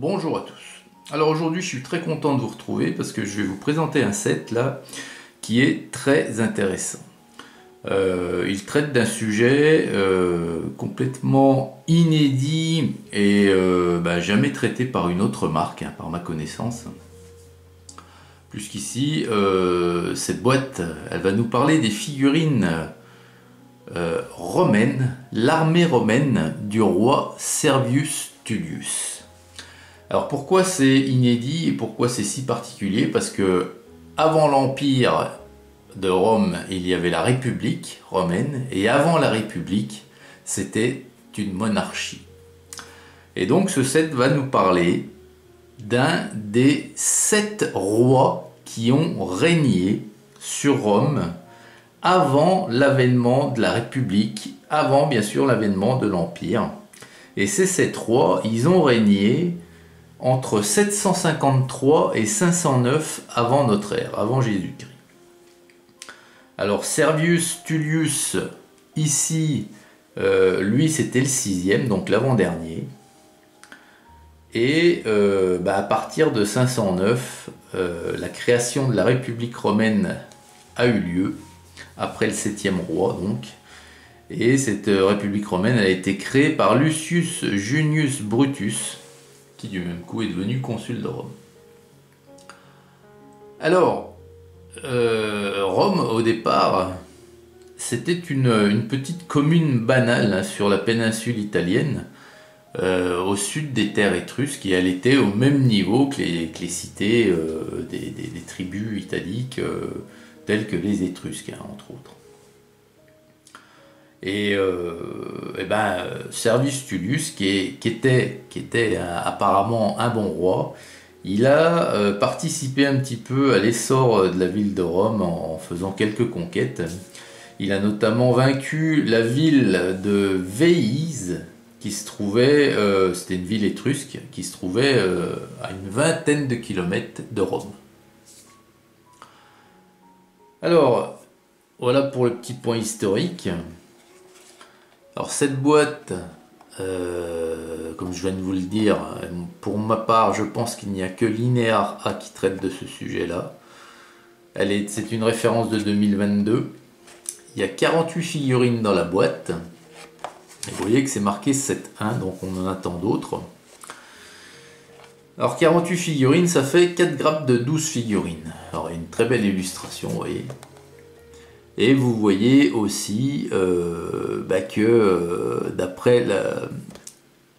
Bonjour à tous. Alors aujourd'hui je suis très content de vous retrouver parce que je vais vous présenter un set là qui est très intéressant. Il traite d'un sujet complètement inédit et jamais traité par une autre marque, par ma connaissance. Puisqu'ici, cette boîte, elle va nous parler des figurines romaines, l'armée romaine du roi Servius Tullius. Alors pourquoi c'est inédit et pourquoi c'est si particulier? Parce que avant l'Empire de Rome, il y avait la République romaine, et avant la République, c'était une monarchie. Et donc ce set va nous parler d'un des 7 rois qui ont régné sur Rome avant l'avènement de la République, avant bien sûr l'avènement de l'Empire. Et ces 7 rois, ils ont régné entre 753 et 509 avant notre ère, avant Jésus-Christ. Alors Servius Tullius, ici, lui c'était le 6e, donc l'avant-dernier. Et à partir de 509, la création de la République romaine a eu lieu, après le 7e roi donc. Et cette République romaine a été créée par Lucius Junius Brutus, qui du même coup est devenu consul de Rome. Alors, Rome au départ, c'était une petite commune banale sur la péninsule italienne, au sud des terres étrusques, et elle était au même niveau que les cités des tribus italiques, telles que les Étrusques, entre autres. Et Servius Tullius, qui était apparemment un bon roi, il a participé un petit peu à l'essor de la ville de Rome en faisant quelques conquêtes. Il a notamment vaincu la ville de Véise, qui se trouvait, c'était une ville étrusque, qui se trouvait à une vingtaine de kilomètres de Rome. Alors, voilà pour le petit point historique. Alors cette boîte, comme je viens de vous le dire, pour ma part, je pense qu'il n'y a que Linear A qui traite de ce sujet-là. C'est une référence de 2022. Il y a 48 figurines dans la boîte. Et vous voyez que c'est marqué 7.1, donc on en attend d'autres. Alors 48 figurines, ça fait 4 grappes de 12 figurines. Alors il y a une très belle illustration, vous voyez. Et vous voyez aussi que d'après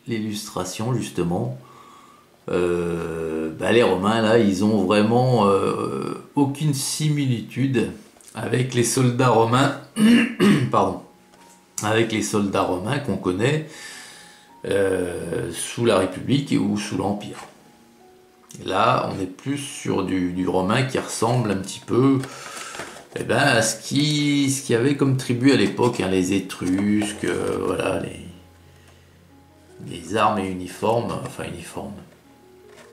l'illustration justement, les Romains là, ils ont vraiment aucune similitude avec les soldats romains, pardon, avec les soldats romains qu'on connaît sous la République ou sous l'Empire. Là, on est plus sur du romain qui ressemble un petit peu à ce qu'il y avait comme tribu à l'époque, les Étrusques, voilà, les armes et uniformes,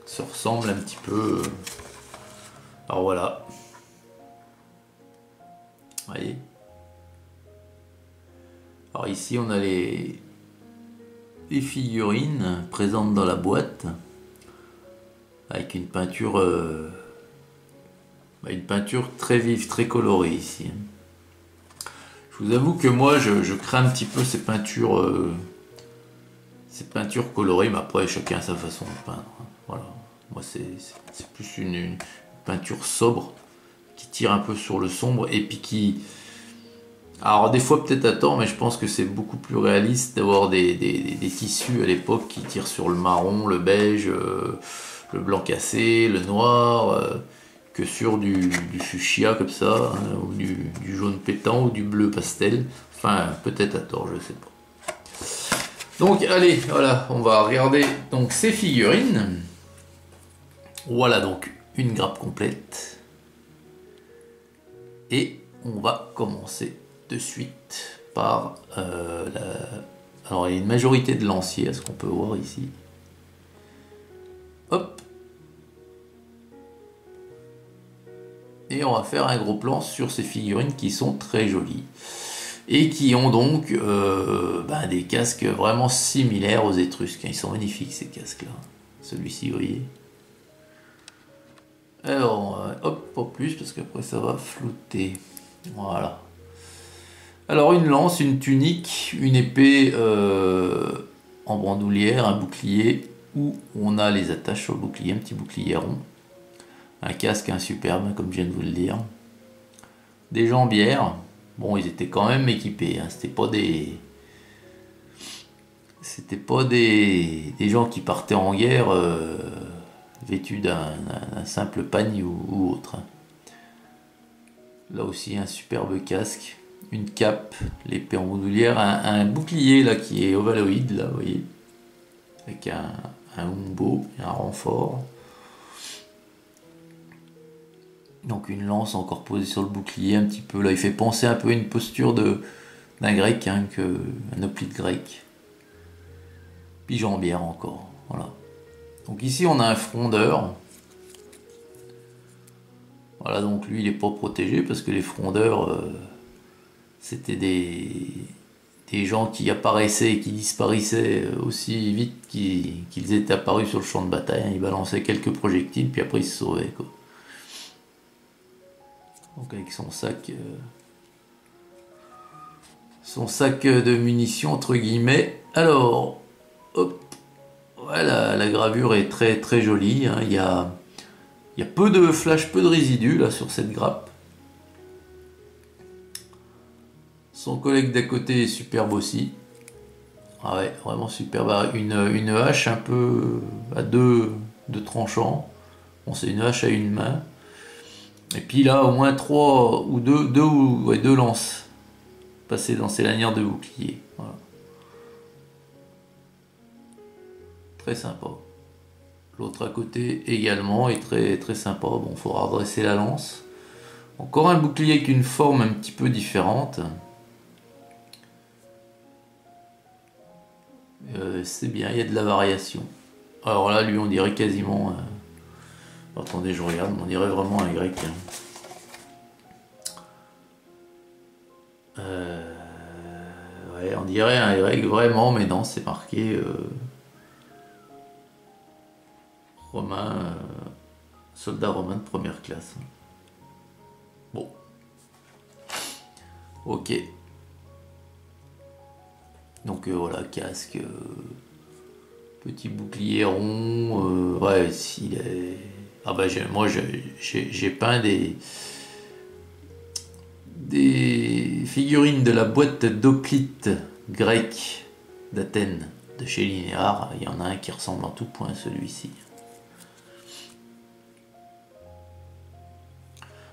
se ressemblent un petit peu. Alors voilà. Vous voyez. Alors ici on a les figurines présentes dans la boîte, avec une peinture très vive, très colorée ici. Je vous avoue que moi je crains un petit peu ces peintures colorées, mais après chacun a sa façon de peindre. Voilà. Moi c'est plus une peinture sobre qui tire un peu sur le sombre et puis qui... Alors des fois peut-être à tort, mais je pense que c'est beaucoup plus réaliste d'avoir des tissus à l'époque qui tirent sur le marron, le beige, le blanc cassé, le noir... que sur du fuchsia comme ça, ou du jaune pétant, ou du bleu pastel. Enfin, peut-être à tort, je sais pas. Donc, allez, voilà, on va regarder donc ces figurines. Voilà donc une grappe complète. Et on va commencer de suite par Alors, il y a une majorité de lanciers, à ce qu'on peut voir ici. Hop. Et on va faire un gros plan sur ces figurines qui sont très jolies et qui ont donc des casques vraiment similaires aux Étrusques. Ils sont magnifiques ces casques là. celui-ci, vous voyez. Alors, hop, pas plus, parce qu'après ça va flotter. Voilà. Alors, une lance, une tunique, une épée en bandoulière, un bouclier, où on a les attaches sur le bouclier, un petit bouclier rond. Un casque, un superbe, comme je viens de vous le dire. Des jambières. Bon, ils étaient quand même équipés, hein. C'était pas des gens qui partaient en guerre vêtus d'un simple pagne ou autre. Là aussi un superbe casque, une cape, l'épée en bandoulière, un bouclier là qui est ovaloïde là, vous voyez, avec un umbo et un renfort. Donc une lance encore posée sur le bouclier un petit peu là, il fait penser un peu à une posture d'un grec, hein, un hoplite grec. Puis jambière encore, voilà. Donc ici on a un frondeur. Voilà, donc lui il n'est pas protégé parce que les frondeurs c'était des gens qui apparaissaient et qui disparaissaient aussi vite qu'ils étaient apparus sur le champ de bataille. Ils balançaient quelques projectiles puis après ils se sauvaient, quoi. Donc avec son sac de munitions entre guillemets. Alors, hop, voilà, la gravure est très très jolie, hein. Il y a peu de flash, peu de résidus là sur cette grappe. Son collègue d'à côté est superbe aussi. Ah ouais, vraiment superbe. Une hache un peu à deux tranchants. Bon, c'est une hache à une main. Et puis là, au moins deux lances passées dans ces lanières de bouclier. Voilà. Très sympa. L'autre à côté également est très très sympa. Bon, il faudra redresser la lance. Encore un bouclier avec une forme un petit peu différente. C'est bien, il y a de la variation. Alors là, lui, on dirait quasiment... attendez, je regarde, on dirait vraiment un grec. Ouais, on dirait un grec vraiment, mais non, c'est marqué romain, soldat romain de première classe. Bon. Ok. Donc voilà, casque, petit bouclier rond, ouais, s'il est... Ah bah moi j'ai peint des figurines de la boîte d'hoplites grecques d'Athènes, de chez Linéar. Il y en a un qui ressemble en tout point à celui-ci.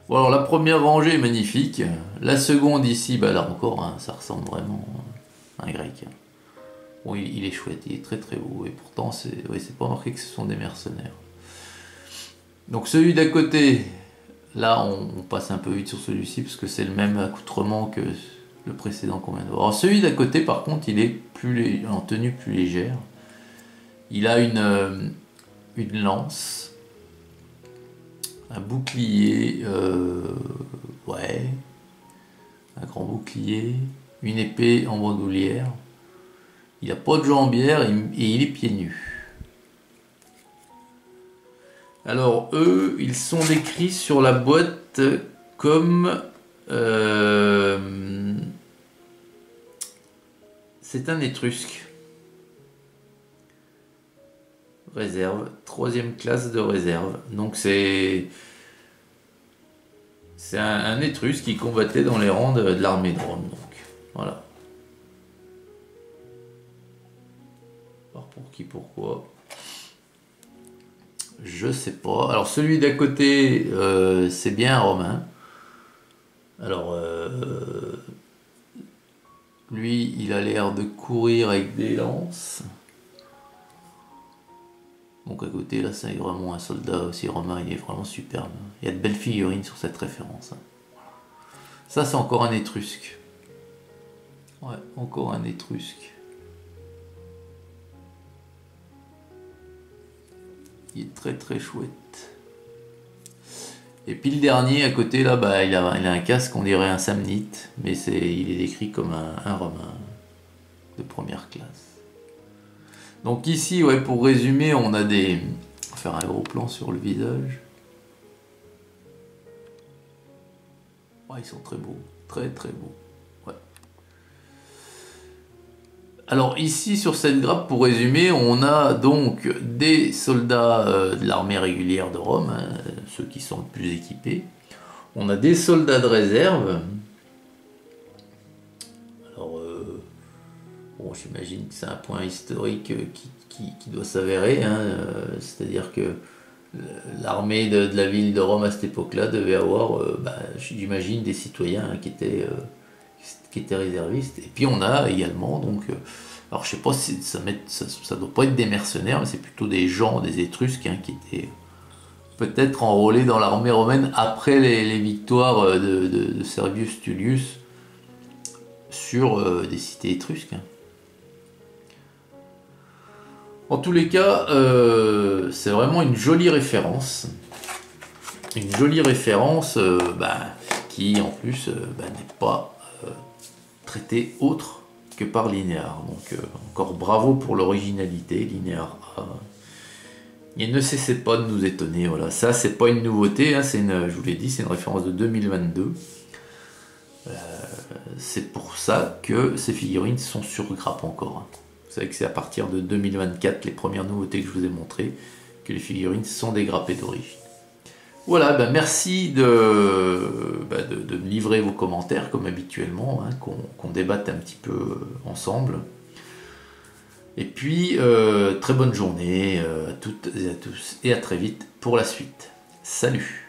Bon alors la première rangée est magnifique, la seconde ici, bah là encore, hein, ça ressemble vraiment à un grec. Bon, il est chouette, il est très très beau, et pourtant c'est pas marqué que ce sont des mercenaires. Donc celui d'à côté, là on passe un peu vite sur celui-ci parce que c'est le même accoutrement que le précédent qu'on vient de voir. Alors celui d'à côté par contre il est en tenue plus légère. Il a une lance, un bouclier, ouais, un grand bouclier, une épée en bandoulière. Il n'a pas de jambière et il est pieds nus. Alors eux, ils sont décrits sur la boîte comme... c'est un étrusque. Réserve, 3e classe de réserve. Donc c'est un étrusque qui combattait dans les rangs de l'armée de Rome. Donc voilà. Alors pour qui, pourquoi? Je sais pas. Alors celui d'à côté, c'est bien un romain. Alors lui, il a l'air de courir avec des lances. Donc à côté, là, c'est vraiment un soldat aussi romain. Il est vraiment superbe. Il y a de belles figurines sur cette référence. Ça, c'est encore un étrusque. Ouais, encore un étrusque. Il est très très chouette. Et puis le dernier à côté là, bah, il a un casque, on dirait un samnite, mais il est décrit comme un romain de première classe. Donc ici, ouais, pour résumer, on a des... On va faire un gros plan sur le visage. Ouais, ils sont très beaux, très très beaux. Ouais. Alors ici, sur cette grappe, pour résumer, on a donc des soldats de l'armée régulière de Rome, hein, ceux qui sont le plus équipés. On a des soldats de réserve. Alors, bon, j'imagine que c'est un point historique qui doit s'avérer, hein, c'est-à-dire que l'armée de la ville de Rome à cette époque-là devait avoir, j'imagine, des citoyens, hein, qui étaient réservistes. Et puis on a également, donc, alors je sais pas si ça doit pas être des mercenaires, mais c'est plutôt des gens, des Étrusques, hein, qui étaient peut-être enrôlés dans l'armée romaine après les victoires de Servius Tullius sur des cités étrusques, hein. En tous les cas, c'est vraiment une jolie référence. Une jolie référence qui, en plus, n'est pas traitée autre que par Linéar. Donc, encore bravo pour l'originalité, Linéar A. Il ne cessait pas de nous étonner. Voilà. Ça, c'est pas une nouveauté, hein, je vous l'ai dit, c'est une référence de 2022. C'est pour ça que ces figurines sont sur grappe encore, hein. Vous savez que c'est à partir de 2024, les premières nouveautés que je vous ai montrées, que les figurines sont dégrappées d'origine. Voilà, merci de me livrer vos commentaires comme habituellement, hein, qu'on débatte un petit peu ensemble. Et puis, très bonne journée à toutes et à tous, et à très vite pour la suite. Salut!